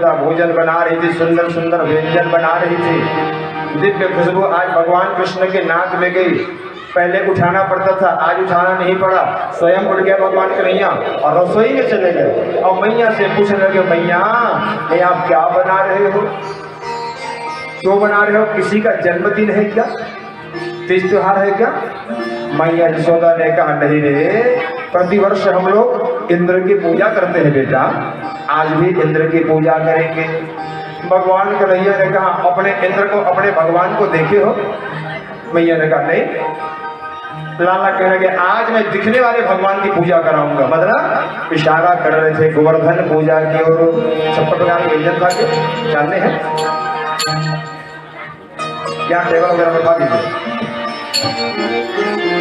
यशोदा भोजन बना रही थी, सुंदर सुंदर व्यंजन बना रही थी। दिव्य खुशबू आज भगवान कृष्ण के नाक में गई। पहले उठाना पड़ता था, आज उठाना नहीं पड़ा, स्वयं उठ गया भगवान कन्हैया और रसोई में चले गए और मैया से पूछने लगे, मैया ये आप क्या बना रहे हो, क्यों बना रहे हो, किसी का जन्मदिन है क्या, तीज त्योहार है क्या? मैया यशोदा ने कहा, नहीं रे, प्रतिवर्ष हम लोग इंद्र की पूजा करते हैं बेटा, आज भी इंद्र की पूजा करेंगे। भगवान कन्हैया ने कहा, अपने इंद्र को, अपने भगवान को देखे हो? मैया ने कहा नहीं। लाला कहने लगे, आज मैं दिखने वाले भगवान की पूजा कराऊंगा। मतलब इशारा कर रहे थे गोवर्धन पूजा की ओर। सब प्रकार के व्यंजन था के जानते हैं क्या, टेबल वगैरह बैठा दीजिए।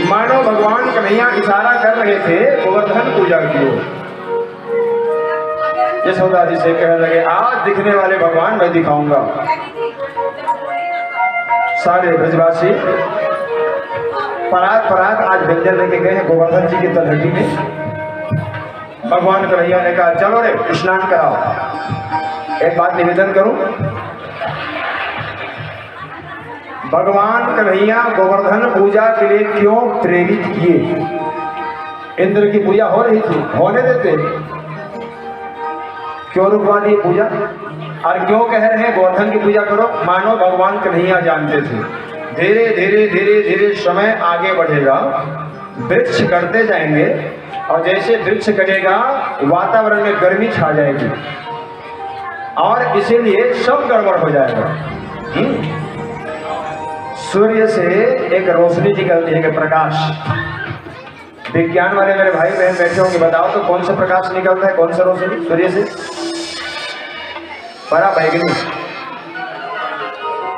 मानो भगवान कन्हैया इशारा कर रहे थे गोवर्धन पूजा की ओर। यशोदा जी से कहने लगे, आज दिखने वाले भगवान मैं दिखाऊंगा। सारे ब्रजवासी परात परात आज व्यंजन लेके गए हैं गोवर्धन जी की तलहटी में। भगवान कन्हैया ने कहा, चलो रे स्नान कराओ। एक बात निवेदन करूं, भगवान कन्हैया गोवर्धन पूजा के लिए क्यों प्रेरित किए? इंद्र की पूजा हो रही थी, होने देते, क्यों रुकवा दिए पूजा? और क्यों कह रहे हैं गोवर्धन की पूजा करो? मानो भगवान कन्हैया जानते थे धीरे धीरे धीरे धीरे समय आगे बढ़ेगा, वृक्ष करते जाएंगे और जैसे वृक्ष करेगा वातावरण में गर्मी छा जाएगी और इसीलिए सब गड़बड़ हो जाएगा। सूर्य से एक रोशनी निकलती है कि प्रकाश। विज्ञान वाले मेरे भाई बहन बैठे होंगे, बताओ तो कौन सा प्रकाश निकलता है, कौन सा रोशनी सूर्य से? बड़ा बैगनी,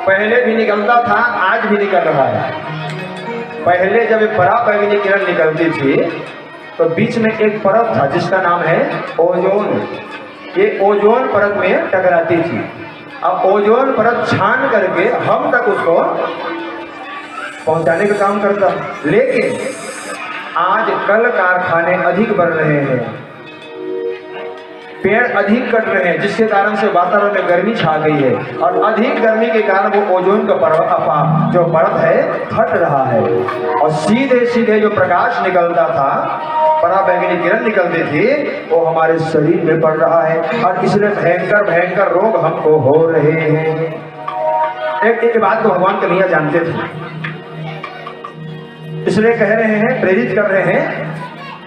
पहले भी निकलता था, आज भी निकल रहा है। पहले जब बड़ा बैगनी किरण निकलती थी तो बीच में एक परत था जिसका नाम है ओजोन। ये ओजोन परत में टकराती थी। अब ओजोन परत छान करके हम तक उसको पहुंचाने का काम करता। लेकिन आज कल कारखाने अधिक बढ़ रहे हैं, पेड़ अधिक कट रहे हैं, जिसके कारण से वातावरण में गर्मी छा गई है और अधिक गर्मी के कारण वो ओजोन का जो परत है फट रहा है और सीधे सीधे जो प्रकाश निकलता था, पराबैंगनी किरण निकलती थी, वो हमारे शरीर में पड़ रहा है और इसलिए भयंकर भयंकर रोग हमको हो रहे हैं। एक बात को भगवान कन्हैया जानते थे, इसलिए कह रहे हैं, प्रेरित कर रहे हैं,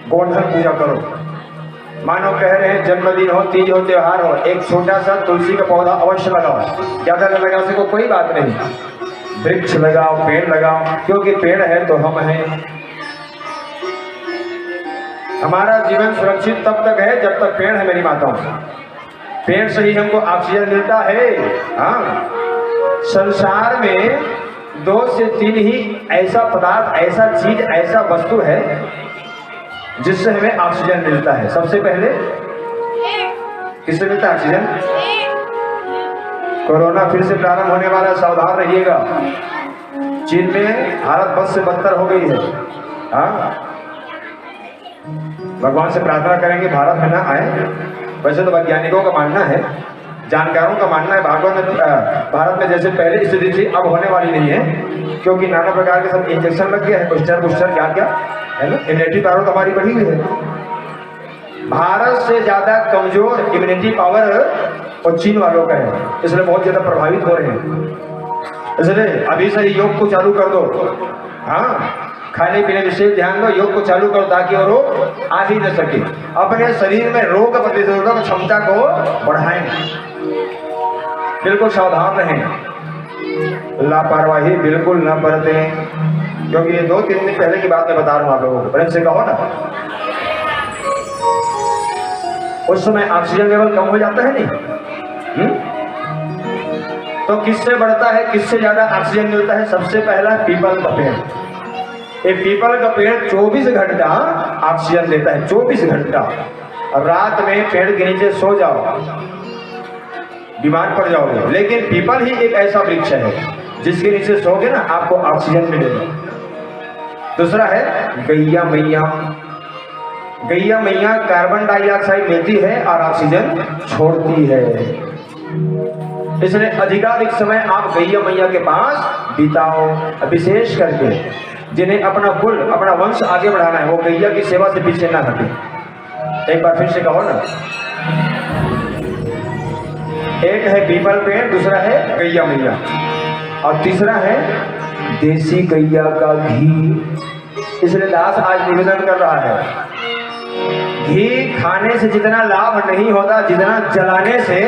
गोवर्धन पूजा करो। मानो कह रहे हैं जन्मदिन हो, तीज हो, त्योहार हो, एक छोटा सा तुलसी का पौधा अवश्य लगाओ। ज्यादा न लगा सको कोई बात नहीं, वृक्ष लगाओ, पेड़ लगाओ, क्योंकि पेड़ है तो हम हैं। हमारा जीवन सुरक्षित तब तक है जब तक पेड़ है मेरी माताओं। पेड़ से ही हमको ऑक्सीजन मिलता है। हाँ, संसार में 2 से 3 ही ऐसा पदार्थ, ऐसा चीज, ऐसा वस्तु है जिससे हमें ऑक्सीजन मिलता है। सबसे पहले किससे मिलता है ऑक्सीजन? कोरोना फिर से प्रारंभ होने वाला है, सावधान रहिएगा। चीन में हालत बद से बदतर हो गई है। हाँ, भगवान से प्रार्थना करेंगे भारत में ना आए। वैसे तो वैज्ञानिकों का मानना है, जानकारों का मानना है, भारत में जैसे पहले स्थिति थी अब होने वाली नहीं है, क्योंकि नाना प्रकार के सब इंजेक्शन लग गया है, बूस्टर क्या क्या है ना, इम्यूनिटी पावर तो हमारी बढ़ी हुई है। भारत से ज्यादा कमजोर इम्यूनिटी पावर और चीन वालों का है, इसलिए बहुत ज्यादा प्रभावित हो रहे हैं। इसलिए अभी से योग को चालू कर दो। हाँ, खाने पीने विशेष ध्यान दो, योग को चालू करो ताकि वो रोग आ ही न सके। अपने शरीर में रोग प्रतिरोधक क्षमता को बढ़ाएं। बिल्कुल सावधान रहें, लापरवाही बिल्कुल न बरतें, क्योंकि ये 2-3 दिन पहले की बात मैं बता रहा हूँ आप लोगों को। प्रेम से कहो ना, उस समय ऑक्सीजन लेवल कम हो जाता है नहीं? तो किससे बढ़ता है, किससे ज्यादा ऑक्सीजन मिलता है? सबसे पहला पीपल का पेड़। ये पीपल का पेड़ 24 घंटा ऑक्सीजन देता है, 24 घंटा। रात में पेड़ के नीचे सो जाओ, बीमार पड़ जाओगे, लेकिन पीपल ही एक ऐसा वृक्ष है जिसके नीचे सोगे ना आपको ऑक्सीजन मिलेगा। दूसरा है गैया मैया। गैया मैया कार्बन डाइऑक्साइड लेती है और ऑक्सीजन छोड़ती है। इसलिए अधिकाधिक समय आप गैया मैया के पास बिताओ, विशेष करके जिन्हें अपना कुल अपना वंश आगे बढ़ाना है वो गैया की सेवा से पीछे ना हटे। एक बार फिर से कहो ना, एक है पीपल पेड़, दूसरा है गैया मैया, और तीसरा है देसी गैया का घी। इसलिए दास आज निवेदन कर रहा है, घी खाने से जितना लाभ नहीं होता जितना जलाने से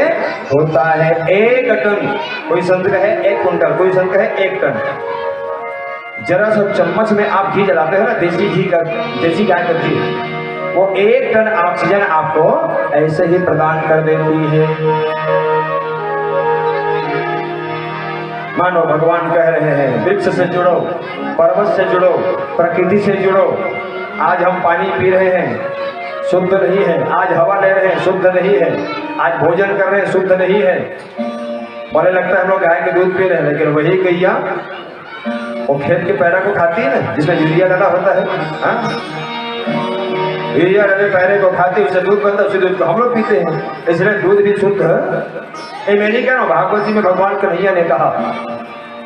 होता है। 1 टन, कोई संत कहे 1 कुंटल, कोई संत कहे 1 टन। जरा सा चम्मच में आप घी जलाते हो ना, देसी घी का, देसी गाय का घी, वो 1 टन ऑक्सीजन आपको ऐसे ही प्रदान कर देती है। मानो भगवान कह रहे हैं वृक्ष से जुड़ो, पर्वत से जुड़ो, प्रकृति से जुड़ो। आज हम पानी पी रहे हैं, शुद्ध नहीं है। आज हवा ले रहे हैं, शुद्ध नहीं है। आज भोजन कर रहे हैं, शुद्ध नहीं है। बोले लगता है हम लोग गाय के दूध पी रहे हैं, लेकिन वही गैया वो खेत के पैरा को खाती है ना, जिसमें यूरिया डाला होता है। यूरिया डाले पैरे को खाती है, उससे दूध बनता है, उसी दूध को हम लोग पीते हैं। इसलिए दूध भी शुद्ध है। मैं नहीं कह रहा हूँ, भागवत जी में भगवान कन्हैया ने कहा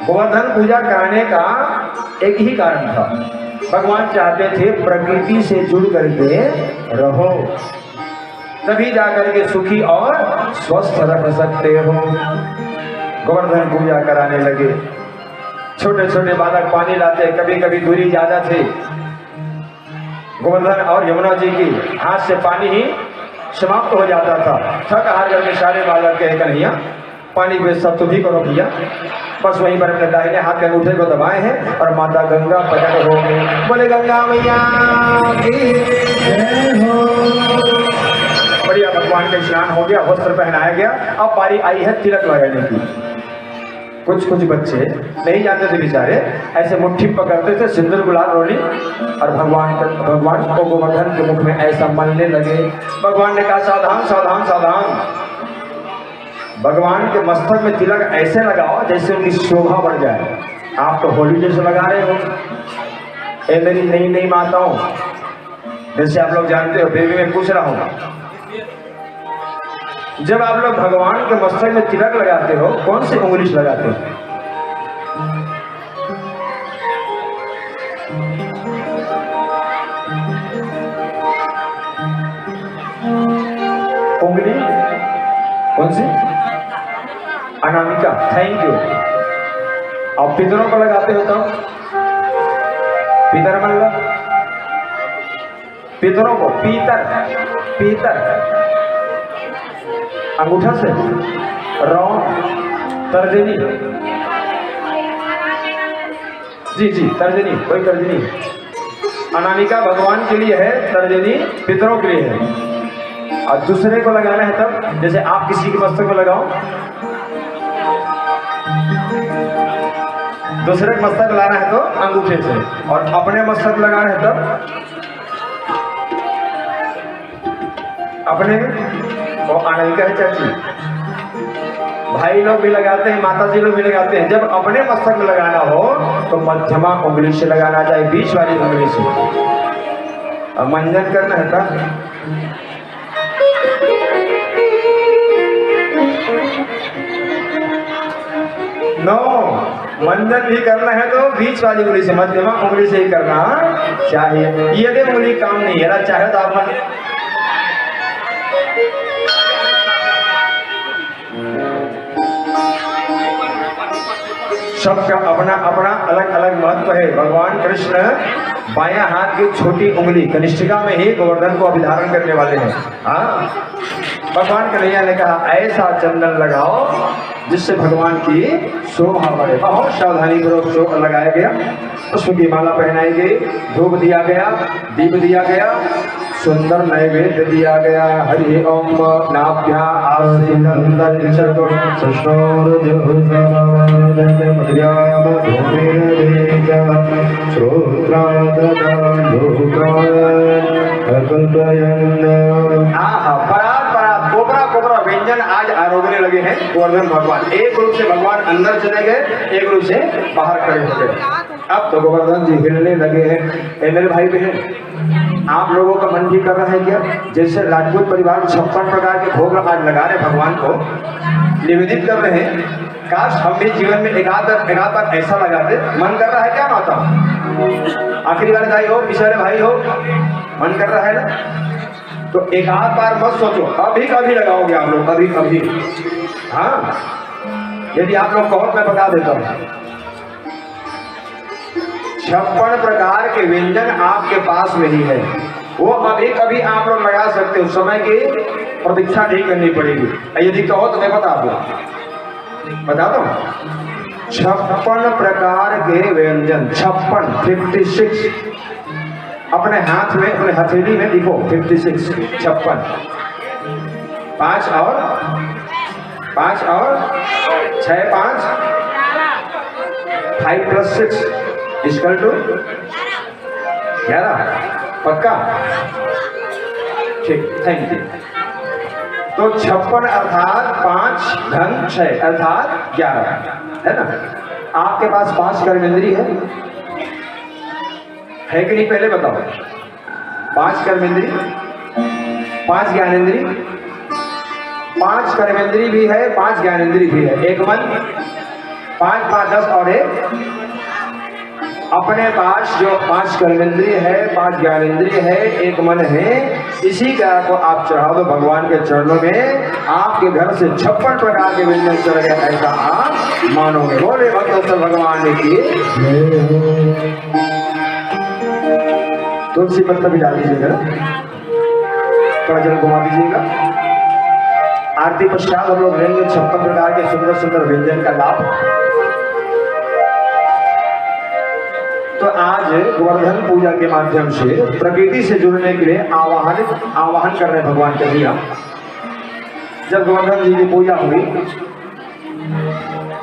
गोवर्धन पूजा कराने का एक ही कारण था, भगवान चाहते थे प्रकृति से जुड़ करके रहो, तभी जाकर के सुखी और स्वस्थ रह सकते हो। गोवर्धन पूजा कराने लगे, छोटे छोटे बालक पानी लाते, कभी कभी दूरी ज्यादा थी, गोवर्धन और यमुना जी की हाथ से पानी ही समाप्त हो जाता था। थक हार करके सारे बालक कहे कन्हैया पानी पे सब तुम ही करो भैया। बस वहीं पर अपने दाहिने हाथ के अंगूठे को दबाए हैं और माता गंगा प्रकट हो गई। बोले गंगा मैया की जय हो। बढ़िया, भगवान का स्नान हो गया, वस्त्र पहनाया गया। अब बारी आई है तिलक लगाने की। कुछ कुछ बच्चे नहीं जानते थे बेचारे, ऐसे मुट्ठी पकड़ते थे, सिंदूर गुलाल रोली और भगवान को गोवर्धन के मुख में ऐसा मलने लगे। भगवान ने कहा सावधान सावधान सावधान, भगवान के मस्तक में तिलक ऐसे लगाओ जैसे उनकी शोभा बढ़ जाए। आप तो होली जैसे लगा रहे हो। ए मेरी नई नई माताओं, जैसे आप लोग जानते हो, बेबी में पूछ रहा हूँ, जब आप लोग भगवान के मस्तक में तिलक लगाते हो कौन सी उंगली से लगाते हो? उंगली कौन सी? अनामिका। Thank you. अब पितरों को लगाते हो तो पितर मतलब पितरों को पीतर, पीतर अंगूठा से, रौन, तर्जनी, जी जी तर्जनी, कोई तर्जनी। अनामिका भगवान के लिए है, तर्जनी पितरों के लिए है। और दूसरे को लगाना है तब, जैसे आप किसी के मस्तक में लगाओ, दूसरे के मस्तक लगाना है तो अंगूठे से, और अपने मस्तक लगाना है तब अपने वो अनामिका है चाची। भाई लोग भी लगाते हैं, माता जी लोग भी लगाते हैं। जब अपने मस्तक में लगाना हो तो मध्यमा उंगली से लगाना चाहिए, बीच वाली उंगली से। अब मंजन करना है तब नो, मंजन भी करना है तो बीच वाली उंगली से, मध्यमा उंगली से ही करना चाहिए। ये भी उंगली काम नहीं है, चाहे तो आप सबका अपना अपना अलग अलग महत्व है। भगवान कृष्ण बायां हाथ की छोटी उंगली कनिष्ठिका में ही गोवर्धन को अभिधारण करने वाले हैं। हाँ, भगवान कन्हैया ने कहा ऐसा चंदन लगाओ जिससे भगवान की शोभा बढ़े। बहुत सावधानी पूर्वक लगाया गया, पुष्प की माला पहनाई गई, धूप दिया गया, दीप दिया गया, सुंदर नैवेद्य दिया गया। हरि ओम नाभ्या कोबरा कोबरा व्यंजन आज आरोगने लगे हैं गोवर्धन भगवान। एक रूप से भगवान अंदर चले गए, एक रूप से बाहर खड़े हो गए। अब तो गोवर्धन जी हिलने लगे हैं। मेरे भाई बहन, आप लोगों का मन भी कर रहा है क्या? जैसे राजपूत परिवार 56 प्रकार के भोग आज लगा रहे भगवान को, निवेदित कर रहे हैं, काश हम भी जीवन में एक आध बार ऐसा लगाते। मन कर रहा है क्या माता? आखिरी वाले भाई हो, पिछले भाई हो, मन कर रहा है ना? तो एक आध बार मत सोचो, अभी कभी लगाओगे आप लोग, कभी कभी। हाँ, यदि आप लोग कहो मैं बता देता हूँ। 56 प्रकार के व्यंजन आपके पास में ही है, वो अभी कभी आप लोग लगा सकते हो, समय की प्रतीक्षा नहीं करनी पड़ेगी। यदि कहो तो मैं बता दूं, बता दो। 56 प्रकार के व्यंजन, 56 अपने हाथ में, अपने हथेली में लिखो 56, 56। 5 और 6, 5 + 6 = 11। पक्का? ठीक, थैंक यू। तो 56 अर्थात 5 × 6 अर्थात 11, है ना? आपके पास 5 कर्मेंद्रिय है कि नहीं? पहले बताओ। 5 कर्मेंद्रिय, 5 ज्ञानेंद्रिय, 5 कर्मेंद्रिय भी है, 5 ज्ञानेंद्रिय भी है। एक मन, 5 × 5 = 10 और एक अपने पास जो 5 कर्मेंद्रिय है, 5 ज्ञानेंद्रिय है, एक मन है, इसी का को आप चढ़ा दो भगवान के चरणों में, आपके घर से 56 प्रकार के व्यंजन चढ़ गए, ऐसा आप मानोगे। बोले भक्त भगवान की। तुलसी पत्ता भी डाल दीजिएगा, थोड़ा जल घुमा दीजिएगा। आरती पश्चात हम लोग लेंगे 56 प्रकार के सुंदर सुंदर व्यंजन का लाभ। तो आज गोवर्धन पूजा के माध्यम से प्रकृति से जुड़ने के लिए आवाहन कर रहे हैं भगवान के भैया। जब गोवर्धन जी की पूजा हुई,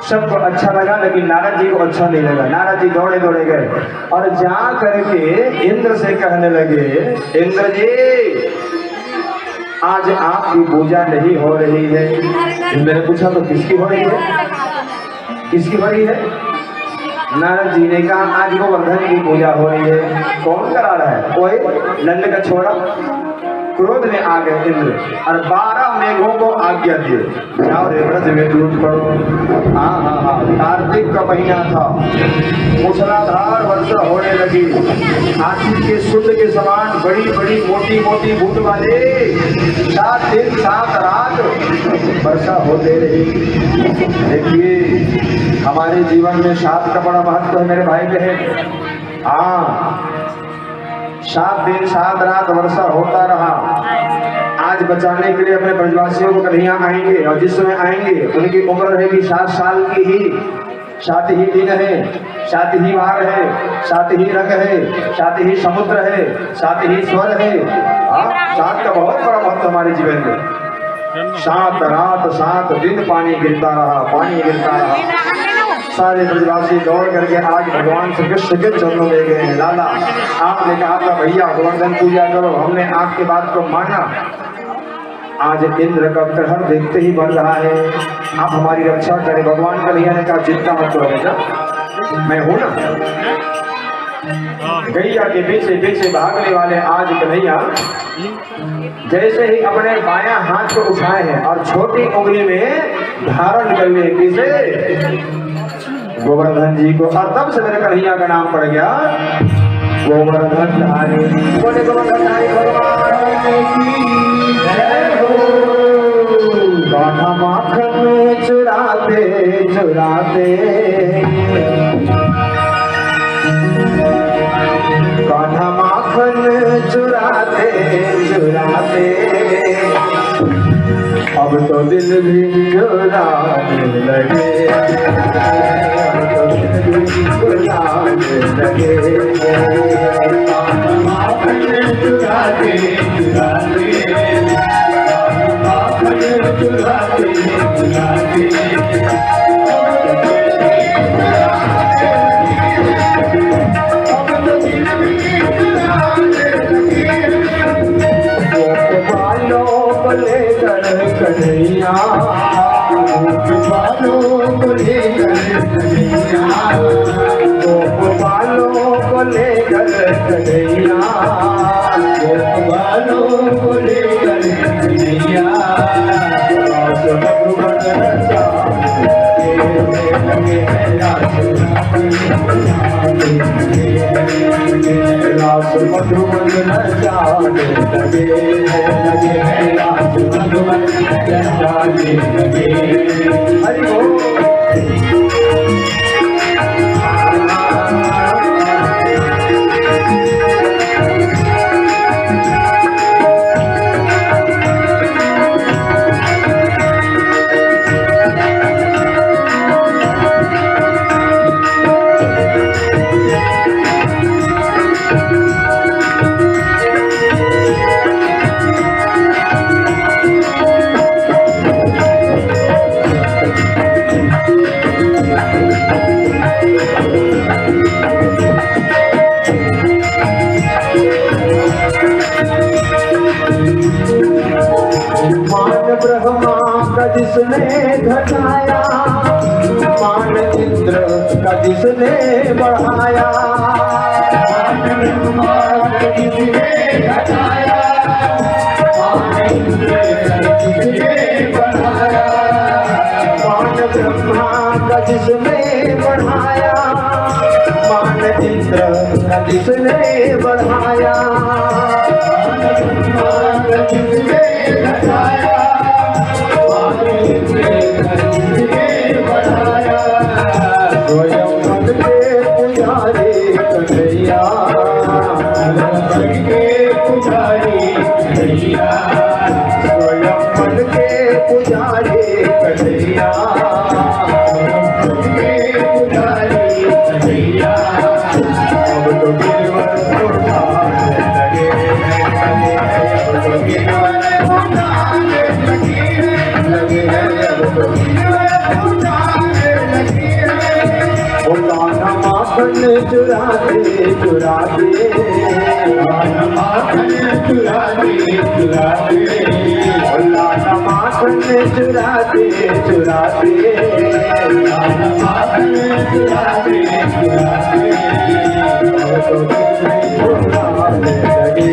सबको अच्छा लगा, लेकिन नारद जी को अच्छा नहीं लगा। नारद जी दौड़े गए और जा करके इंद्र से कहने लगे, इंद्र जी आज आपकी पूजा नहीं हो रही है। इंद्र ने पूछा तो किसकी हो रही है? किसकी हो रही है? नारद जी ने कहा आज गोवर्धन की पूजा हो रही है। कौन करा रहा है? कोई नंद का छोरा। क्रोध में आ गए इंद्र और 12 मेघों को आज्ञा दिए, जाओ रे व्रज में टूट पड़ो। हाँ, कार्तिक का महीना था, मूसलाधार वर्षा होने लगी। हाथी के शुद्ध के समान बड़ी बड़ी मोटी मोटी बूंद वाले 7 दिन 7 रात वर्षा होते रही। देखिए हमारे जीवन में 7 का बड़ा महत्व है मेरे भाई बहन। हाँ, 7 दिन 7 रात वर्षा होता रहा। आज बचाने के लिए अपने ब्रजवासियों को कन्हैया आएंगे, और जिस समय आएंगे उनकी उम्र रहेगी 7 साल की ही। 7 ही दिन है, 7 ही वार है, 7 ही रंग है, 7 ही समुद्र है, 7 ही स्वर है। 7 का बहुत बड़ा महत्व हमारे जीवन में। 7 रात 7 दिन पानी गिरता रहा। सारे ब्रजवासी दौड़ करके आज भगवान श्री कृष्ण के चरणों में गए हैं। लाला, आपने कहा था भैया गोवर्धन पूजा करो, हमने आपकी बात को माना। आज इंद्र का प्रहर देखते ही बढ़ रहा है, आप हमारी रक्षा करें। भगवान कन्हैया ने कहा चिंता मत करो बेटा, मैं हूं ना। गैया के पीछे भागने वाले आज कन्हैया जैसे ही अपने बायां हाथ को उठाए हैं और छोटी उंगली में धारण कर लिए किसे? गोवर्धन जी को। और तब से मेरे कन्हैया का नाम पड़ गया गोवर्धन धारी। बोले गोवर्धन धारी भगवान की जय हो। गाढ़ा माखन चुराते गाढ़ा माखन चुराते अब तो दिल भी चुराने लगे, कन्हैया गोपालों को लेकर कन्हैया रास मधुमन नचाने लगे रास मधुमन नचाने लगे। हरि बोल। ब्रह्मा का जिसने घटाया, मान इंद्र का जिसने बढ़ाया। मान ब्रह्मा का जिसने घटाया, मान इंद्र का जिसने बढ़ाया। मान ब्रह्मा का जिसने बढ़ाया, मान इंद्र का जिसने बढ़ाया। मान ब्रह्मा का जिसने घटाया, स्वयं मन के पुजारी कन्हैया, के पुजारी कन्हैया, स्वयं मन के पुजारी कन्हैया, के पुजारी कन्हैया। अब तो गिरवर उठाने लगे, अब तो गिरवर उठाने लगे, अब तो माखन चुराते चुराते, माखन चुराते चुराते, लाना माखन चुराते चुराते, माखन चुराते चुराते। तो उठाने लगे,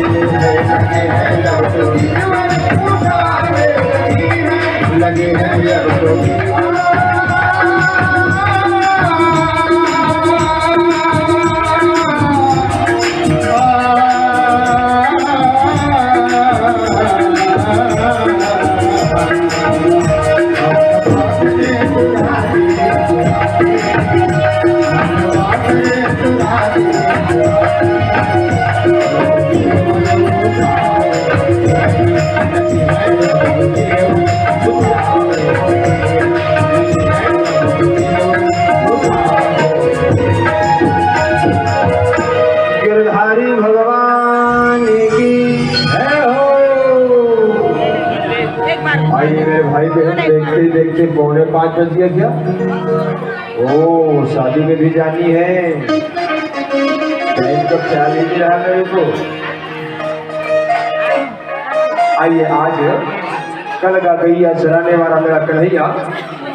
लगे हैं तो गिरधारी भगवान की है हो। भाई मेरे भाई बहन देखते देखते 4:45 बज गया क्या? ओ शादी में भी जानी है, टाइम का ख्याल ही नहीं रहा मेरे को। आइए आज कल का गैया चराने वाला मेरा कन्हैया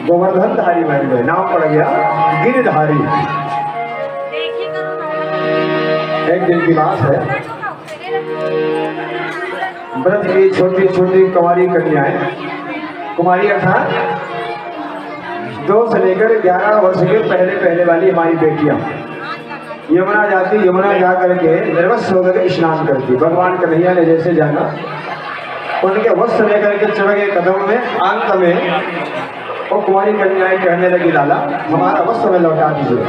गोवर्धन धारी बन गए, नाम पड़ गया गिरधारी। एक दिन की बात है, व्रत की छोटी छोटी कुंवारी कन्याएं, कुमारी अर्थात 2 से लेकर 11 वर्ष के पहले वाली हमारी बेटियां यमुना जाती, यमुना जा करके निर्वस्त्र होकर स्नान करती। भगवान कन्हैया ने जैसे जाना, उनके वस्त्र लेकर के चढ़ गए कदम में। अंत में वो कुमारी कन्याएं कहने लगी, लाला हमारा वस्त्र में लौटा दीजिए।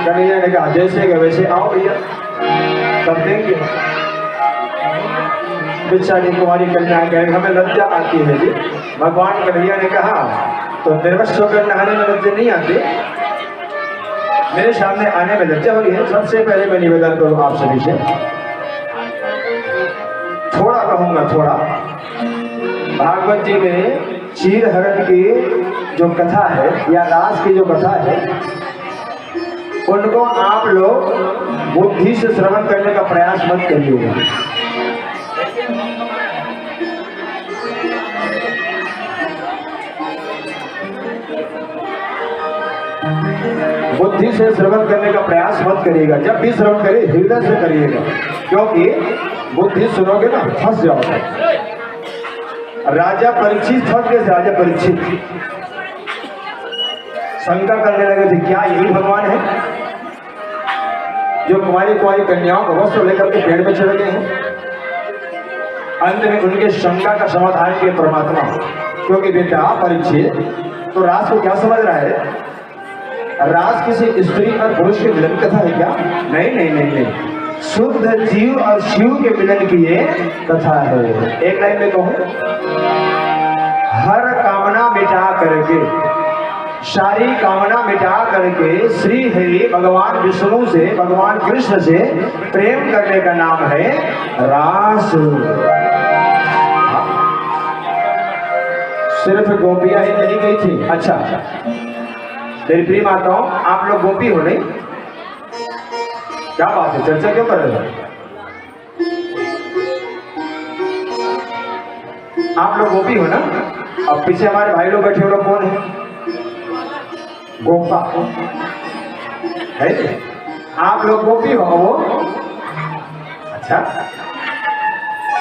कन्हैया ने कहा जैसे कि वैसे आओ भैया, तब देंगे। बेचारी कुमारी कन्याएं कहें हमें लज्जा आती है जी। भगवान कन्हैया ने कहा तो निर्वस्त्र होकर नहाने में लज्जा नहीं आती, मेरे सामने आने में लज्जा हो रही है। सबसे पहले मैं निवेदन करूँ आप सभी से, थोड़ा कहूंगा थोड़ा, भागवत जी में चीर हरण की जो कथा है या रास की जो कथा है, उनको आप लोग बुद्धि से श्रवण करने का प्रयास मत करिएगा। बुद्धि से श्रवण करने का प्रयास मत करिएगा। जब भी श्रवण करिए हृदय से करिएगा, क्योंकि बुद्धि सुनोगे ना फंस जाओगे। राजा परीक्षित फंस गए, राजा परीक्षित शंका करने लगे थे क्या यही भगवान है जो कुमारी कुमारी कन्याओं को वस्त्र लेकर के पेड़ पे चढ़ गए हैं। अंत में उनके शंका का समाधान किए परमात्मा, क्योंकि बेटा परीक्षित तो रास को क्या समझ रहा है, रास किसी स्त्री और पुरुष के मिलन कथा है क्या? नहीं नहीं नहीं नहीं, शुद्ध जीव और शिव के मिलन की ये कथा है। एक लाइन में कहूं, हर कामना मिटा करके, सारी कामना मिटा करके श्री हरि भगवान विष्णु से, भगवान कृष्ण से प्रेम करने का नाम है रास। सिर्फ गोपियां ही नहीं गई थी। अच्छा मेरी प्रिय माताओं, आप लोग गोपी हो नहीं? क्या बात है, चर्चा क्यों कर रहे हो? आप लोग गोपी हो ना? अब पीछे हमारे भाई लोग बैठे, लोग कौन है? गोपा है। आप लोग गोपी हो वो? अच्छा,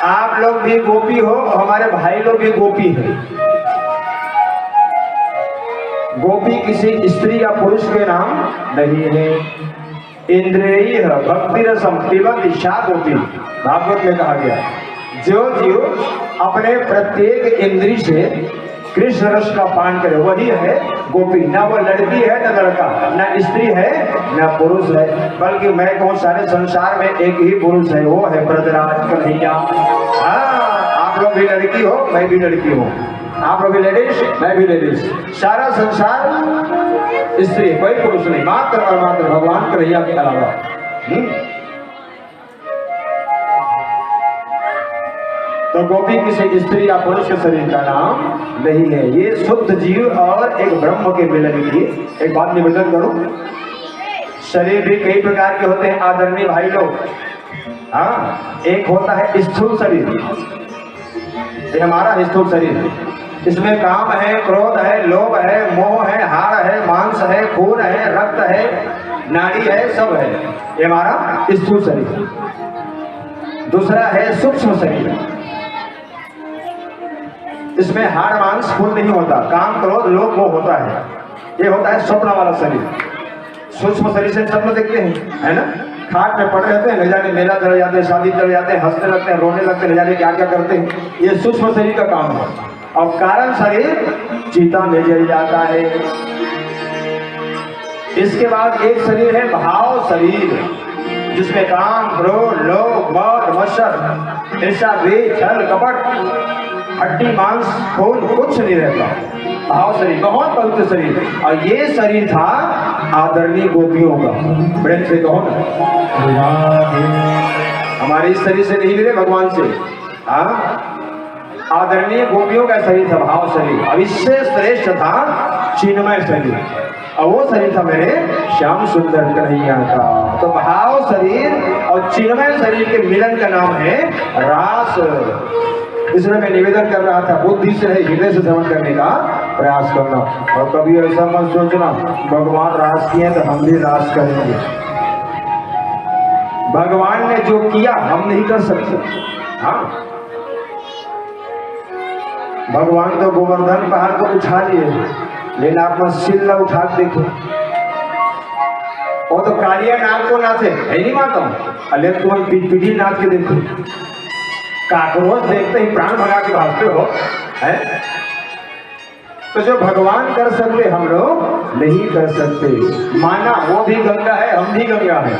आप लोग भी गोपी हो, हमारे भाई लोग भी गोपी है। गोपी किसी स्त्री या पुरुष के नाम नहीं है। इंद्रिय भक्ति रसम पिबन्ति सा गोपी, भागवत में कहा गया। जो जीव अपने प्रत्येक इंद्री से कृष्ण रस का पान करे वही है गोपी। ना वो लड़की है ना लड़का, ना स्त्री है ना पुरुष है, बल्कि मैं कहूँ सारे संसार में एक ही पुरुष है, वो है ब्रजराज कन्हैया। हाँ, आप लोग भी लड़की हो, मैं भी लड़की हूँ, आप लोग भी लेडीज, मैं भी लेडीज, सारा संसार स्त्री, कोई पुरुष नहीं, मात्र और मात्र भगवान कन्हैया के अलावा। तो गोपी किसी स्त्री या पुरुष के शरीर का नाम नहीं है। ये शुद्ध जीव और एक ब्रह्म के मिलन की एक बात निवेदन करूं, शरीर भी कई प्रकार के होते हैं आदरणीय भाई लोग। हाँ, एक होता है स्थूल शरीर, ये हमारा स्थूल शरीर, इसमें काम है, क्रोध है, लोभ है, मोह है, हाड़ है, मांस है, खून है, रक्त है, नाड़ी है, सब है, ये हमारा स्थूल शरीर। दूसरा है सूक्ष्म शरीर, इसमें हाड़ मांस खून नहीं होता, काम क्रोध लोभ मोह होता है, ये होता है स्वप्न वाला शरीर। सूक्ष्म शरीर से स्वप्न देखते हैं, है ना? खाट में पड़े रहते हैं, न जाने मेला चले जाते हैं, शादी चले जाते हैं, हंसने लगते हैं, रोने लगते हैं, न जाने क्या क्या करते हैं, ये सूक्ष्म शरीर का काम है। और कारण शरीर चिता में जल जाता है। इसके बाद एक शरीर है भाव शरीर, जिसमें काम क्रोध लोभ मद मत्सर ऐसा छल कपट हड्डी मांस खून कुछ नहीं रहता, भाव शरीर, बहुत पवित्र शरीर। और ये शरीर था आदरणीय गोपियों का। प्रेम से कहो ना, हमारे इस शरीर से नहीं मिले भगवान से। हाँ, आदरणीय गोपियों का शरीर था भाव शरीर। अब इससे श्रेष्ठ था चिन्मय शरीर, और वो शरीर था मेरे श्याम सुंदर कन्हैया का। तो भाव शरीर और चिन्मय शरीर के मिलन का नाम है रास। इसलिए मैं निवेदन कर रहा था, बुद्धि से नहीं हृदय से श्रवण करने का प्रयास करना। और कभी ऐसा मत सोचना भगवान रास किए तो हम भी रास करेंगे। भगवान ने जो किया हम नहीं कर सकते। हाँ, भगवान तो गोवर्धन पहाड़ को उठा लिए, लेकिन आप सिल्ला उठा देखो, वो तो कालिया नाथ को नाथे है नहीं माता, अले तुम पीढ़ी नाथ के देखो, काकरोच देखते ही प्राण भगा के भागते हो है। तो जो भगवान कर सकते हम लोग नहीं कर सकते। माना वो भी गंगा है, हम भी गंगा है,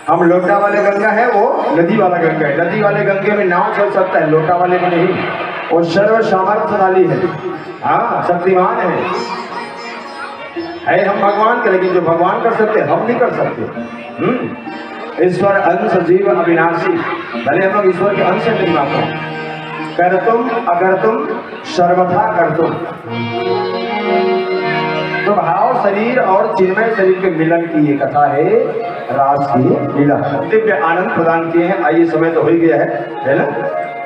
हम लोटा वाले गंगा है, वो नदी वाला गंगा है। नदी वाले गंगे में नाव चल सकता है, लोटा वाले में नहीं। वो सर्व सामर्थ्यशाली है, हाँ शक्तिमान है हम भगवान के, लेकिन जो भगवान कर सकते हम नहीं कर सकते। ईश्वर अंश जीव अविनाशी, भले हम लोग ईश्वर के अंश से नहीं मानते, कर तुम अगर तुम सर्वथा कर तुम। तो भाव शरीर और चिन्मय शरीर के मिलन की ये कथा है रास की लीला। दिव्य आनंद प्रदान किए हैं। आइए समय तो हो ही गया है ना?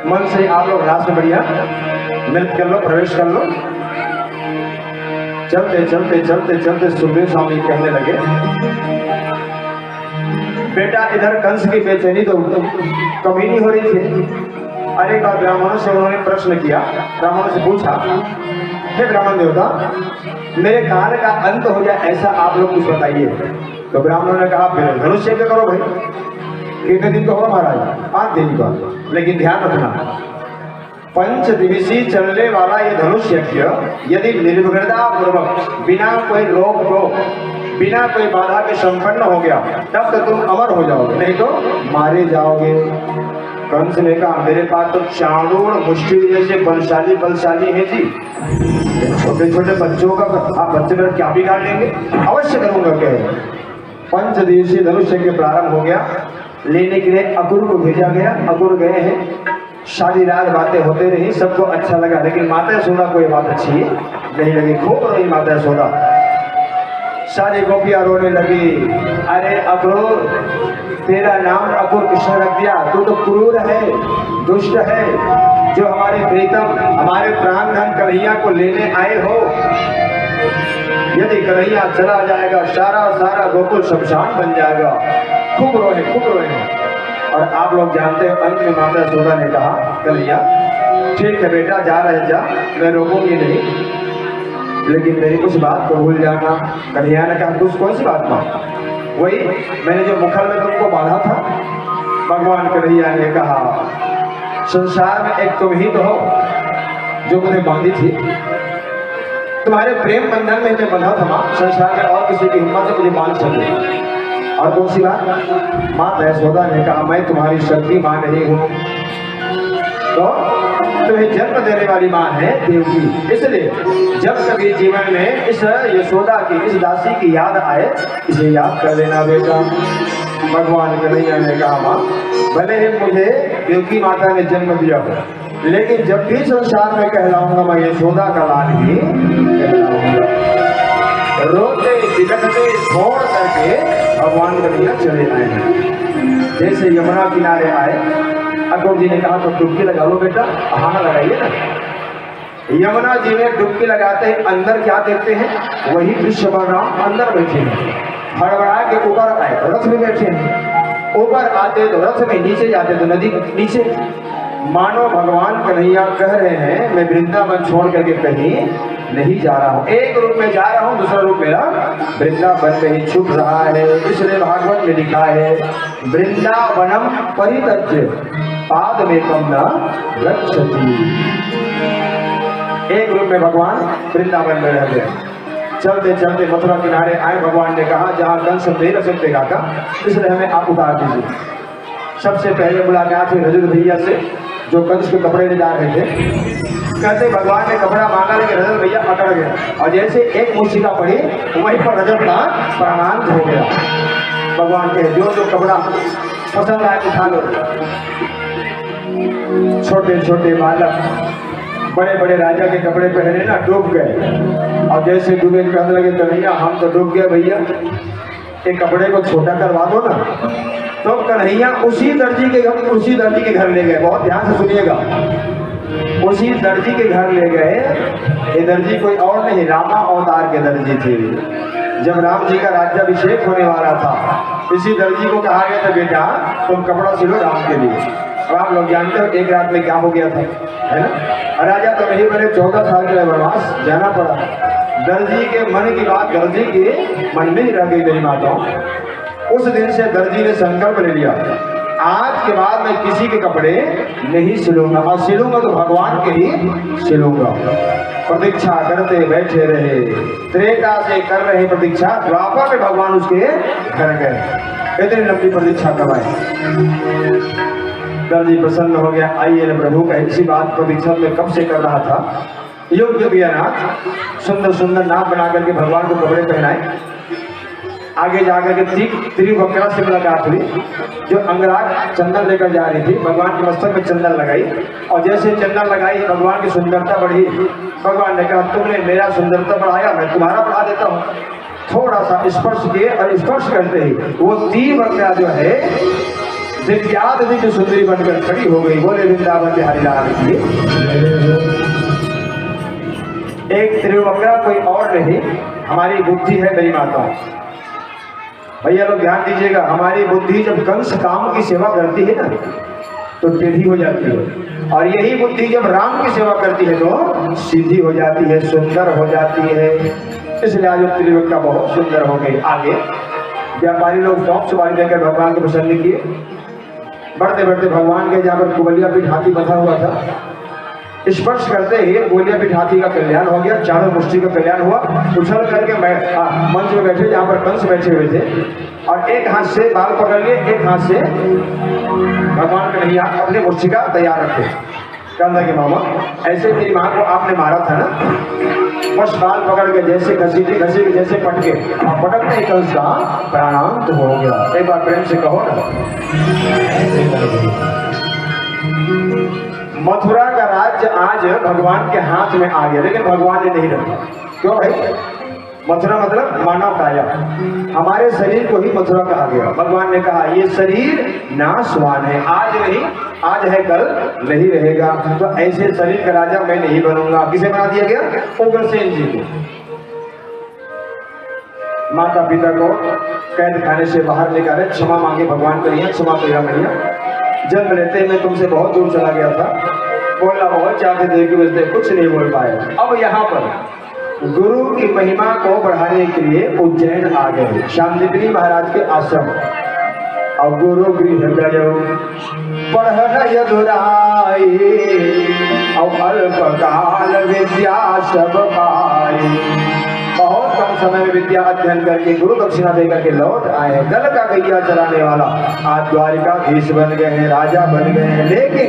मन से आप लोग रास में बढ़िया नृत्य कर लो, प्रवेश कर लो। चलते चलते चलते चलते सुखदेव स्वामी कहने लगे, बेटा इधर कंस की बेचैनी तो कभी नहीं हो रही थी। अरे बार ब्राह्मणों से उन्होंने प्रश्न किया, ब्राह्मणों से पूछा हे ब्राह्मण देवता, मेरे काल का अंत हो जाए ऐसा आप लोग कुछ बताइए। तो ब्राह्मणों ने कहा फिर धनुष्य यज्ञ करो भाई। कितने दिन का होगा महाराज? 5 दिन का। लेकिन ध्यान रखना, 5 दिवसीय चलने वाला ये धनुष यज्ञ यदि निर्विघ्नता पूर्वक बिना कोई रोक टोक बिना कोई बाधा के संपन्न हो गया तब तो तुम अमर हो जाओगे, नहीं तो मारे जाओगे। कंस ने कहा मेरे पास तो चाणूर मुष्टि जैसे बलशाली है जी। छोटे छोटे बच्चों का आप बच्चे मेरा क्या बिगाड़ लेंगे? अवश्य करूंगा। क्या 5 दिवसीय धनुष यज्ञ प्रारंभ हो गया। लेने के लिए अकुर को भेजा गया। अकुर गए हैं, सारी रात बातें होते रही, सबको अच्छा लगा। लेकिन माता यशोदा को ये बात अच्छी नहीं लगी। खूब रोई माता यशोदा, सारी गोपियां रोने लगी। अरे अक्रूर, तेरा नाम अक्रूर किसने रख दिया? तू तो क्रूर है, दुष्ट है, जो हमारे प्रीतम हमारे प्राण धन कन्हैया को लेने आए हो। यदि कन्हैया चला जाएगा सारा गोकुल शमशान बन जाएगा। खूब रोए, खूब रोए। और आप लोग जानते हो अंत में माता यशोदा ने कहा कन्हैया ठीक है बेटा, जा रहे जा, मैं रोकूंगी नहीं, लेकिन मेरी कुछ बात को भूल जाना। कन्हैया ने कहा कुछ कौन सी बात मां? वही मैंने जो मुखर में तुमको बांधा था। भगवान कन्हैया ने कहा संसार में एक तुम ही तो हो जो मुझे बांधी थी। तुम्हारे प्रेम बंधन में मैं बंधा था मां, संसार में और किसी की हिम्मत से मुझे बांध सके। और कौन सी बात? माता यशोदा ने कहा मैं तुम्हारी शक्ति मां नहीं हूं, तो तुम्हें जन्म देने वाली मां है देवकी। इसलिए जब कभी जीवन में इस यशोदा की, इस दासी की याद आए, इसे याद कर लेना बेटा। भगवान कन्हैया ने कहा मां भले ही मुझे देवकी माता ने जन्म दिया हो, लेकिन जब भी संसार में कहलाऊंगा मैं यशोदा का लाल ही कहलाऊंगा। रोते बिलखते छोड़ करके भगवान कन्हैया चले आए हैं। जैसे यमुना किनारे आए, अक्रूर जी ने कहा तो डुबकी लगा लो बेटा। हाँ लगाइए ना। यमुना जी में डुबकी लगाते हैं, अंदर क्या देखते हैं? वही कृष्ण बलराम अंदर बैठे हैं। हड़बड़ा के ऊपर आए तो रथ में बैठे हैं, ऊपर आते तो रथ में, नीचे जाते तो नदी नीचे। मानो भगवान कन्हैया कह रहे हैं मैं वृंदावन छोड़ करके कहीं नहीं जा रहा हूँ, एक रूप में जा रहा हूँ, दूसरा रूप मेरा वृंदावन में ही छुप रहा है। इसलिए भागवत में लिखा है वृंदावनम परित्यज्य पाद में कम न गच्छति। एक रूप में भगवान वृंदावन में रह गए। चलते चलते मथुरा किनारे आए। भगवान ने कहा जहाँ कंस नहीं रह सकते काका, इसलिए हमें आप उतार दीजिए। सबसे पहले मुलाकात हुई रजत भैया से, जो कंस के कपड़े ले जा रहे थे। कहते भगवान ने कपड़ा मांगा, लेकिन रजत भैया अकड़ गया, और जैसे एक मूर्छिका पड़ी वहीं पर रजत का प्राणांत हो गया। भगवान के जो जो कपड़ा पसंद आए उठा लो। छोटे छोटे बालक बड़े बड़े राजा के कपड़े पहने ना, डूब गए। और जैसे डूबे कहने लगे कन्हैया हम तो डूब गए भैया, एक कपड़े को छोटा करवा दो ना। तो कन्हैया उसी दर्जी के घर ले गए। बहुत ध्यान से सुनिएगा, उसी दर्जी के घर ले गए। ये दर्जी कोई और नहीं, रामा अवतार के दर्जी थे। जब राम जी का राज्याभिषेक होने वाला था, इसी दर्जी को कहा गया था बेटा तुम कपड़ा सिलो राम के लिए। अब आप लोग जानते हो एक रात में क्या हो गया था, है ना? राजा तो नहीं बने, 14 साल के लिए वनवास जाना पड़ा। दर्जी के मन की बात दर्जी के मन में ही रह गई मेरी माताओं। उस दिन से दर्जी ने संकल्प ले लिया आज के बाद मैं किसी के कपड़े नहीं सिलूंगा, और सिलूंगा तो भगवान के ही सिलूंगा। प्रतीक्षा करते बैठे रहे, त्रेता से कर रहे प्रतीक्षा, द्वापर में भगवान उसके घर गए। इतनी लंबी प्रतीक्षा करवाए। दर्जी प्रसन्न हो गया, आइए न प्रभु का इसी बात प्रतीक्षा में कब से कर रहा था। योग्य भी नाथ सुंदर सुंदर नाम बना करके भगवान को कपड़े पहनाए। आगे जाकर के त्रिवक्रा से मुलाकात हुई, जो अंगराग चंदन लेकर जा रही थी। भगवान के मस्तक में चंदन लगाई, और जैसे चंदन लगाई भगवान की सुंदरता बढ़ी। भगवान ने कहा तुमने मेरा सुंदरता बढ़ाया, मैं तुम्हारा बढ़ा देता हूँ। थोड़ा सा स्पर्श किए, और स्पर्श करते ही वो त्रिवक्रा जो है दिव्याद दिव्य सुंदरी बनकर खड़ी हो गई। बोले वृंदावन बिहारी लाल की। एक त्रिवक्रा कोई और नहीं, हमारी बुद्धि है मेरी माताओं। भैया लोग ध्यान दीजिएगा, हमारी बुद्धि जब कंस काम की सेवा करती है ना, तो टेढ़ी हो जाती है। और यही बुद्धि जब राम की सेवा करती है तो सीधी हो जाती है, सुंदर हो जाती है। इसलिए आज त्रिविक्रम बहुत सुंदर हो गई। आगे व्यापारी लोग शौक सवारी देकर भगवान को प्रसन्न किए। बढ़ते बढ़ते भगवान के जहाँ पर कुबलिया पीठ हाथी बंधा हुआ था, स्पर्श करते ही कुबलिया पीठ हाथी का कल्याण हो गया, चारों मुष्टि का कल्याण हुआ। उछल करके मंच में बैठे जहाँ पर कंस बैठे हुए थे, और एक हाथ से बाल पकड़ लिए, एक हाथ से भगवान का नैया अपने मुष्टिका तैयार रखे। कहना कि मामा ऐसे मेरी माँ को आपने मारा था ना, बस बाल पकड़ के जैसे घसीटे घसीटे जैसे पटके और पटकने ही कंस का प्राणांत हो गया। एक बार प्रेम से कहो ना। मथुरा का राज्य आज भगवान के हाथ में आ गया, लेकिन भगवान ने नहीं रखा। क्यों भाई? मथुरा मतलब मानव काया, हमारे शरीर को ही मथुरा कहा गया। भगवान ने कहा ये शरीर नाशवान है, आज नहीं, आज है कल नहीं रहेगा। तो ऐसे शरीर का राजा मैं नहीं बनूंगा। किसे बना दिया गया? उग्रसेन जी को। माता पिता को कैद खाने से बाहर निकाले, क्षमा मांगे भगवान को, क्षमा करिए मैया, जन्म लेते मैं तुमसे बहुत दूर चला गया था, बोलना बहुत चाहते थे कि उसने कुछ नहीं बोल पाए। अब यहाँ पर गुरु की महिमा को बढ़ाने के लिए उज्जैन आ गए, शांतिगिरी महाराज के आश्रम। और गुरु गृह गयो पढ़न यदुराई, और अल्पकाल विद्या सब पाई। बहुत कम समय में विद्या अध्ययन करके गुरु दक्षिणा देकर के लौट आए। दल का गैया चलाने वाला आज द्वारिकाधीश बन गए हैं, राजा बन गए हैं। लेकिन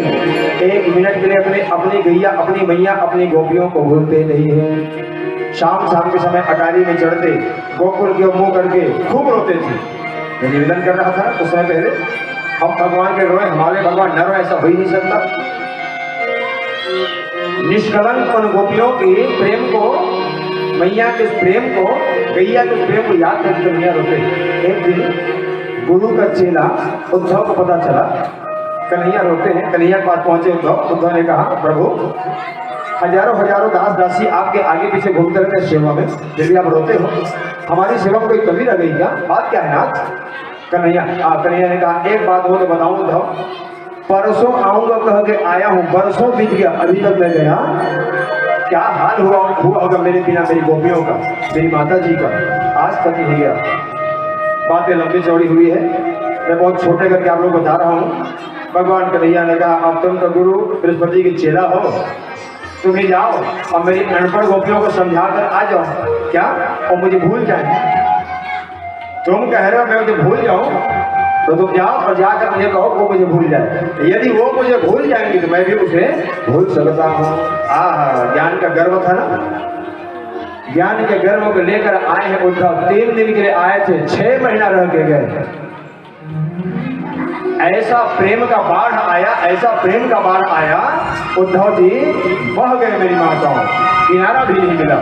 एक मिनट के लिए अपनी गैया, अपनी मैया, अपनी गोपियों को भूलते नहीं है। शाम के समय अटारी में चढ़ते, गोकुल के मुंह करके खूब रोते थे। मैं निवेदन कर रहा था कुछ समय पहले, हम भगवान के रोए, हमारे भगवान न रोए, ऐसा हो ही नहीं सकता। निष्कलंक उन गोपियों के प्रेम को, मैया के प्रेम को, गैया के प्रेम को याद करके मैया रोते। एक दिन गुरु का चेला उद्धव को पता चला कन्हैया रोते हैं। कन्हैया के पास पहुंचे उद्धव। उद्धव ने कहा प्रभु हजारों दास दासी आपके आगे पीछे घूमते रहते सेवा में, यदि आप रोते हो हमारी सेवा में कोई कमी रह गई क्या? बात क्या है नाथ? कन्हैया ने कहा एक बात हो तो बताऊं उद्धव, परसों आऊंगा कह के आया हूं, बरसों बीत गया, अभी तक मैं गया। क्या हाल हुआ होगा मेरे बिना, मेरी गोपियों का, मेरी माता जी का, आज तक नहीं गया। बातें लंबी चौड़ी हुई है, मैं बहुत छोटे करके आप लोग बता रहा हूँ। भगवान कन्हैया ने कहा अब तुम तो गुरु बृहस्पति के चेला हो, तुम ही जाओ और मेरी अनपढ़ गोपियों को समझा कर आ जाओ। क्या? और मुझे भूल जाए? तुम कह रहे हो मैं मुझे भूल जाऊं, तो तुम जाओ और जाकर मुझे कहो वो मुझे भूल जाए। यदि वो मुझे भूल जाएंगे तो मैं भी उसे भूल सकता हूँ। ज्ञान का गर्व था ना, ज्ञान के गर्व को लेकर आए हैं उद्धव। 3 दिन के लिए आए थे, 6 महीना रह के गए। ऐसा प्रेम का बाढ़ आया, ऐसा प्रेम का बाढ़ आया, उद्धव जी बह गए मेरी माताओं, किनारा भी नहीं मिला।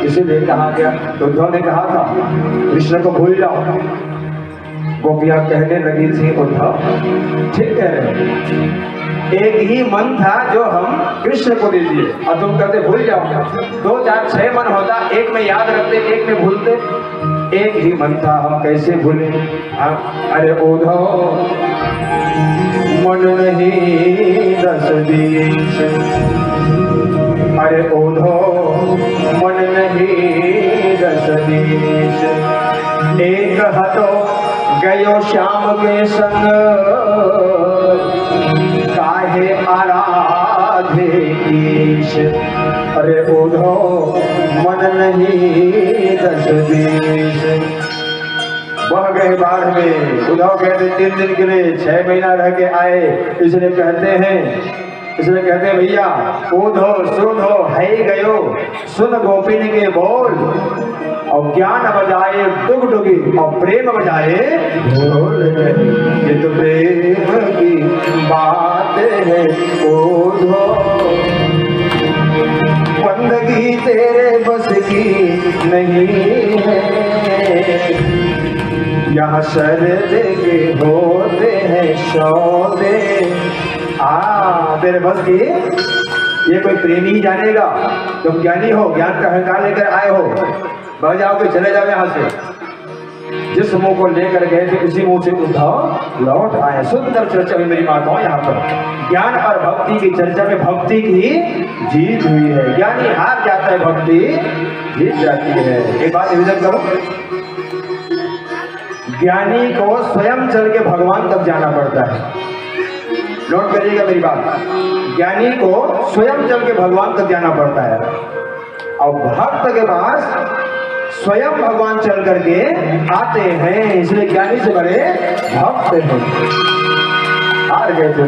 इसीलिए कहा गया, उद्धव ने कहा था कृष्ण को भूल जाओ। गोपियां कहने लगी थी उद्धव ठीक कह रहे, एक ही मन था जो हम कृष्ण को दे दिए और तुम कहते भूल जाओ। 2 4 6 मन होता, एक में याद रखते, एक में भूलते। एक ही मन था, हम कैसे भूले? अरे उद्धव मन नहीं 10 देश, अरे उद्धव मन नहीं 10 देश। एक हतो गयो श्याम के संग, काहे आराधे ईश। अरे उद्धव मन नहीं 10 देश। बह गए बाढ़ में। उद्धव कहते 3 दिन के लिए 6 महीना रह के आए। इसलिए कहते हैं भैया उद्धव सुधो है गयो, सुन गोपिन के बोल। और ज्ञान बजाए डुगडुगी और प्रेम बजाए ढोल। ये तो प्रेम की बात है उद्धव, बंदगी तेरे बस की नहीं है। यहाँ शरदे के होते हैं सौदे, तेरे बस की ये कोई प्रेमी ही जानेगा। तुम ज्ञानी हो, ज्ञान का अहंकार लेकर आए हो, बह जाओगे चले जाओ यहाँ से। जिस मुंह को लेकर गए थे उसी मुंह से उद्धव लौट आए। सुंदर चर्चा में मेरी माताओं यहाँ पर ज्ञान और भक्ति की चर्चा में भक्ति की जीत हुई है। ज्ञानी हार जाता है, भक्ति जीत जाती है। एक बात निवेदन करो, ज्ञानी को स्वयं चल के भगवान तक जाना पड़ता है। नोट करिएगा मेरी बात, ज्ञानी को स्वयं चल के भगवान तक जाना पड़ता है और भक्त के पास स्वयं भगवान चल करके आते हैं। इसलिए ज्ञानी से बड़े भक्त हैं। हार गए थे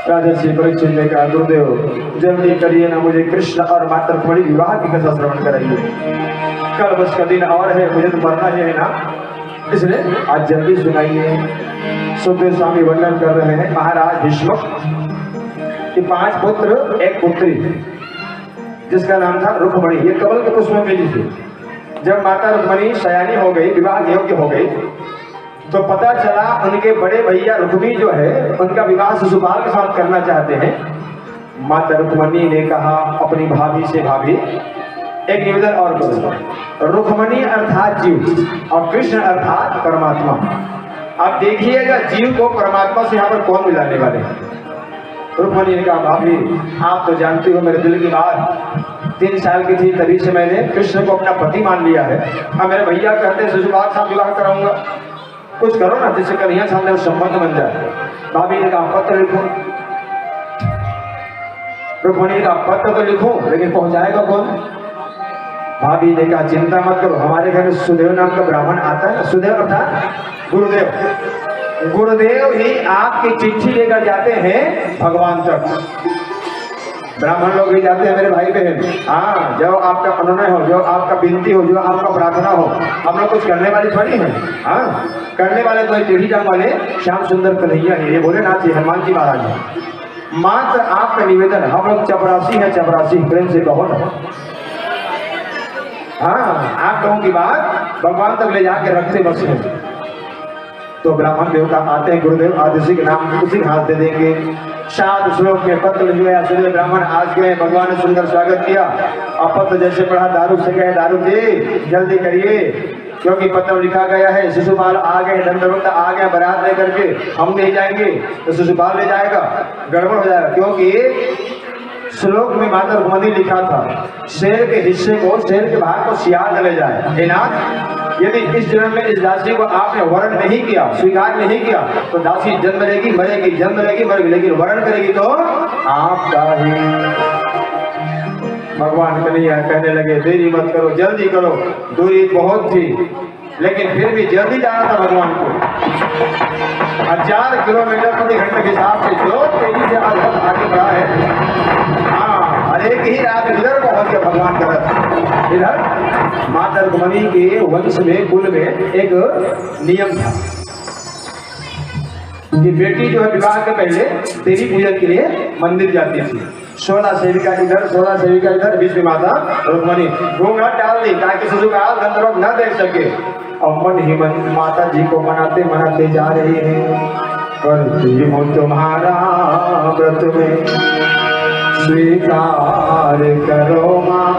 राजर्षि परीक्षित ने कहा, गुरुदेव जल्दी करिए ना, मुझे कृष्ण और माता रुक्मिणी विवाह की कथा श्रवण कराइए। कल बस का दिन और है, मुझे तो मरना है ना, इसलिए आज जल्दी सुनाइए। सुखदेव स्वामी वर्णन कर रहे हैं महाराज भीष्म के 5 पुत्र 1 पुत्री, जिसका नाम था रुक्मणी। ये कमल के पुष्प में मिली थी। जब माता रुक्मणी सयानी हो गई, विवाह योग्य हो गई, तो पता चला उनके बड़े भैया रुक्मी जो है उनका विवाह शिशुपाल के साथ करना चाहते हैं। माता रुक्मणी ने कहा अपनी भाभी से, भाभी एक निवेदन और करो, रुक्मणी अर्थात जीव और कृष्ण अर्थात परमात्मा। आप देखिएगा जीव को परमात्मा से यहाँ पर कौन मिलाने वाले हैं। रुक्मणी ने कहा, भाभी आप तो जानती हो मेरे दिल की बात, 3 साल की थी तभी से मैंने कृष्ण को अपना पति मान लिया है। अब मेरे भैया कहते हैं शिशुपाल साथ विवाह कराऊंगा, कुछ करो ना जिससे कन्हैया सामने संबंध बन जाए। भाभी ने कहा पत्र लिखो। रुक्मणी ने कहा पत्र तो लिखो, लेकिन पहुंचाएगा कौन? भाभी ने कहा चिंता मत करो, हमारे घर में सुदेव नाम का ब्राह्मण आता है ना, सुदेव अर्थात गुरुदेव। गुरुदेव ही आपकी चिट्ठी लेकर जाते हैं भगवान तक। ब्राह्मण लोग भी जाते हैं मेरे भाई बहन। हाँ, जो आपका अनुनय हो, जो आपका विनती हो, जो आपका प्रार्थना हो, हम लोग कुछ करने वाली थोड़ी है। हाँ, करने वाले तो टेढ़ी जाम वाले श्याम सुंदर कन्हैया है, ये बोले ना चाहिए हनुमान जी महाराज है। मात्र आपका निवेदन, हम लोग चपरासी है, चपरासी प्रेम से कहो ना। हाँ, आप लोगों की बात भगवान तक ले जाके रखते बस है। तो ब्राह्मण देवता आते हैं, गुरुदेव आज उसी के नाम उसी हाथ दे देंगे। 7 श्लोक में पत्र लिख गया, सूर्य ब्राह्मण आज गए, भगवान ने सुंदर स्वागत किया। और पत्र जैसे पढ़ा, दारू से गए, दारू जी जल्दी करिए क्योंकि पत्र लिखा गया है, शिशुपाल आ गए, दंडवत आ गए, बारात लेकर के हम नहीं जाएंगे तो शिशुपाल ले जाएगा, गड़बड़ हो जाएगा। क्योंकि श्लोक में माता रुक्मणी लिखा था, शेर के हिस्से को, शेर के भाग को सियार ले जाए। हे नाथ, यदि इस जन्म में इस दासी को आपने वरण नहीं किया, स्वीकार नहीं किया, तो दासी जन्म लेगी मरेगी, जन्म लेगी मरेगी, लेकिन वरण करेगी तो आपका ही। भगवान कन्हैया कहने लगे देरी मत करो, जल्दी करो। दूरी बहुत थी लेकिन फिर भी जल्दी जाना था भगवान को। 1000 किलोमीटर प्रति घंटे के हिसाब से जो तेजी से आगे बढ़ा है। हाँ, हर एक ही रात इधर पहुंच गया भगवान का रथ। इधर माता रुक्मणी के वंश में, कुल में एक नियम था कि बेटी जो है विवाह के पहले देवी पूजन के लिए मंदिर जाती थी। 16 सेविका इधर, 16 सेविका इधर, बीच में माता रुक्मणी घूंघट डाल दी ताकि शिशुपाल गंधर्व न देख सके। और मन ही मन माता जी को मनाते मनाते जा रही है, करती हूँ तुम्हारा व्रत में स्वीकार करो माँ,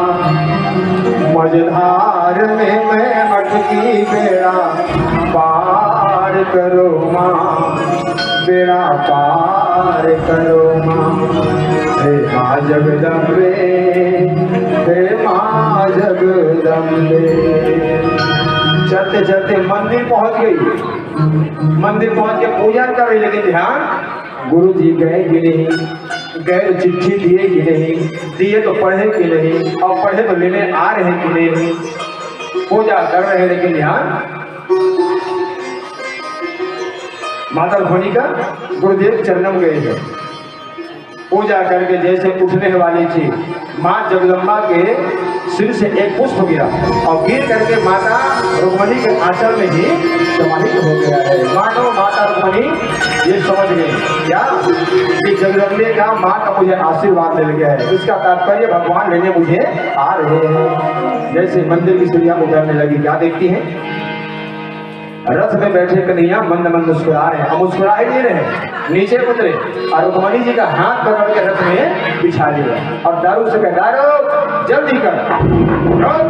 मझधार में मैं अटकी बेड़ा पार करो माँ, बेड़ा पार करो माँ। हे माँ जगदम्बे, हे माँ जगदम्बे। चलते चलते मंदिर पहुंच गई। मंदिर पहुंच के पूजा कर रही, लेकिन ध्यान गुरु जी गए कि नहीं, गए तो चिट्ठी दिए कि नहीं, दिए तो पढ़े कि नहीं, और पढ़े तो लेने आ रहे कि नहीं। पूजा कर रहे हैं लेकिन ध्यान माता रुक्मणी का गुरुदेव चरणों गए हैं। पूजा करके जैसे उठने वाली थी, माँ जगदम्बा के सिर से एक पुष्प गिरा और गिर करके माता रुक्मणी के आंचल में ही समाहित हो गया है। मानो माता रुक्मणी ये समझ गई क्या कि जगदम्बे का माँ का मुझे आशीर्वाद मिल गया है, इसका तात्पर्य भगवान लेने मुझे आ रहे हैं। जैसे मंदिर की सीढ़ियां उतरने लगी, क्या देखती हैं? रथ में बैठे कन्हैया मंद मंद मुस्कुरा रहे हैं। अब मुस्कुरा ही नहीं रहे, नीचे उतरे और रुक्मणी जी का हाथ पकड़ के रथ में बिछा दिया और दारू से कहा दारू जल्दी कर।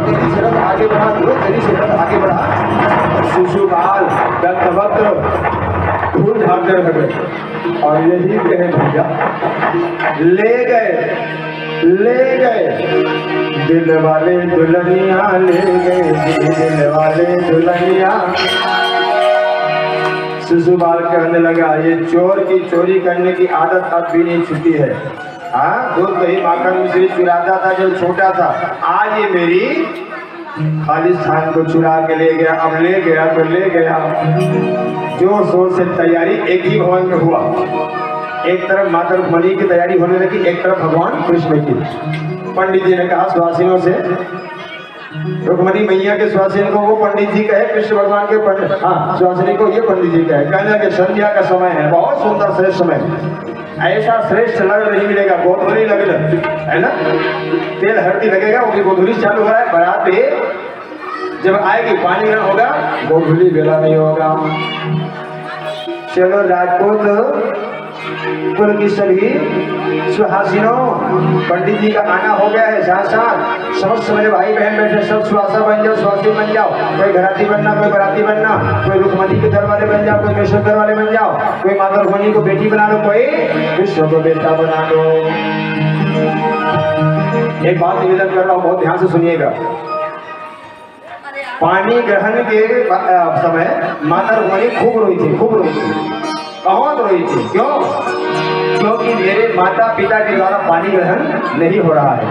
तेजी से रथ आगे बढ़ा, तेजी से रथ आगे बढ़ा। शिशुपाल दत्तवक्त्र फूल झाड़ते रह गए और यही कहे भैया ले गए दिल वाले दुल्हनिया ले गए दिल वाले दुल्हनिया। शिशुपाल कहने लगा ये चोर की चोरी करने की आदत अब भी नहीं छूटी है। हाँ, दूध दही माखन मिश्री चुराता था जब छोटा था, आज ये मेरी खालिस्तान को चुरा के ले गया। अब ले गया तो ले गया। जोर शोर से तैयारी एक ही भवन में हुआ। एक तरफ माता रुक्मणी की तैयारी होने लगी, एक तरफ भगवान कृष्ण की। पंडित जी ने कहा सुहासिनों से, रुक्मणी मैया के सुहासिन को वो पंडित जी कहे, कृष्ण भगवान के पंडित, हाँ सुहासिनी को ये पंडित जी कहे। कहने लगे संध्या का समय है, बहुत सुंदर श्रेष्ठ समय, ऐसा श्रेष्ठ लग नहीं मिलेगा। गोधूली लगेगा है ना, तेल हल्दी लगेगा, वो गोधूली चालू हो रहा है। बारात जब आएगी पानी ग्रहण होगा, गोधूली बेला नहीं होगा। चलो राजपूत कुल की सभी सुहासिनों, पंडित जी का आना हो गया है। साथ साथ समस्त मेरे भाई बहन बैठे, सब सुहासा बन जाओ, सुहासी बन जाओ। कोई घराती बनना, कोई बराती बनना, कोई रुक्मणी के घर वाले बन जाओ, कोई मेश्वर घर वाले बन जाओ, कोई माता रुक्मणी को बेटी बना लो, कोई विश्व को बेटा बना लो। एक बात निवेदन कर रहा हूँ, बहुत ध्यान से सुनिएगा। पानी ग्रहण के समय माता रुक्मणी खूब रोई थी, खूब रोई थी, बहुत रोई थी। क्यों? क्योंकि मेरे माता पिता के द्वारा पानी ग्रहण नहीं हो रहा है।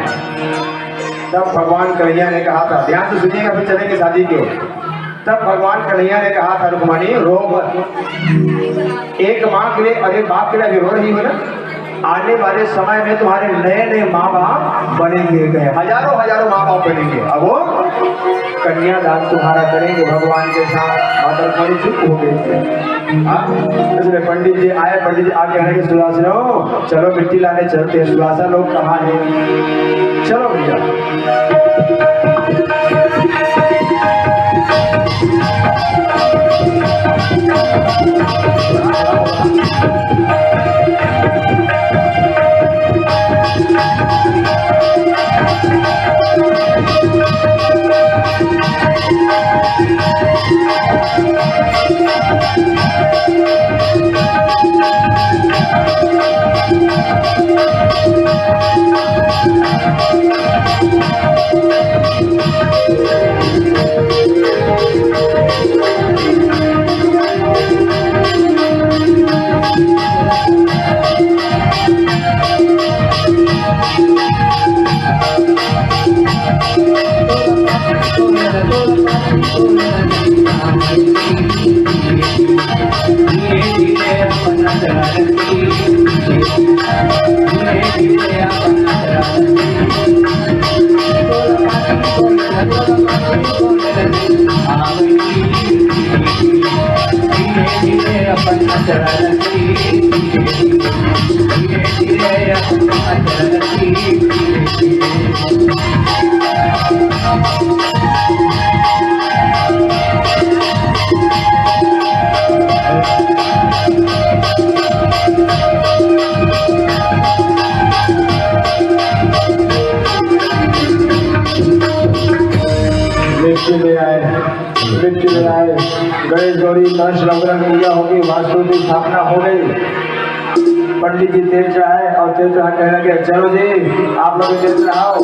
तब भगवान कन्हैया ने कहा था, ध्यान से सुनिएगा फिर चलेंगे शादी के। तब भगवान कन्हैया ने कहा था रुक्मणी रो मत, एक माँ के लिए और एक बाप के लिए भी रो रही हो ना। आने वाले समय में तुम्हारे नए नए माँ बाप बनेंगे, हजारों हजारों माँ बाप बनेंगे। अब वो कन्यादान तुम्हारा करेंगे भगवान के साथ। माता रुक्मणी चुप हो गई थी। इसलिए पंडित जी आए, पंडित जी आके कहने के सुहासिनों चलो मिट्टी लाने चलते हैं। सुहासा लोग कहाँ हैं? चलो भैया। गणेश गौरी कलश लग्न पूजा होगी, वास्तु की स्थापना हो गई। पंडित जी तेल चढ़ाए और तेल चढ़ा कहने लगे चलो जी आप लोग तेल चढ़ाओ।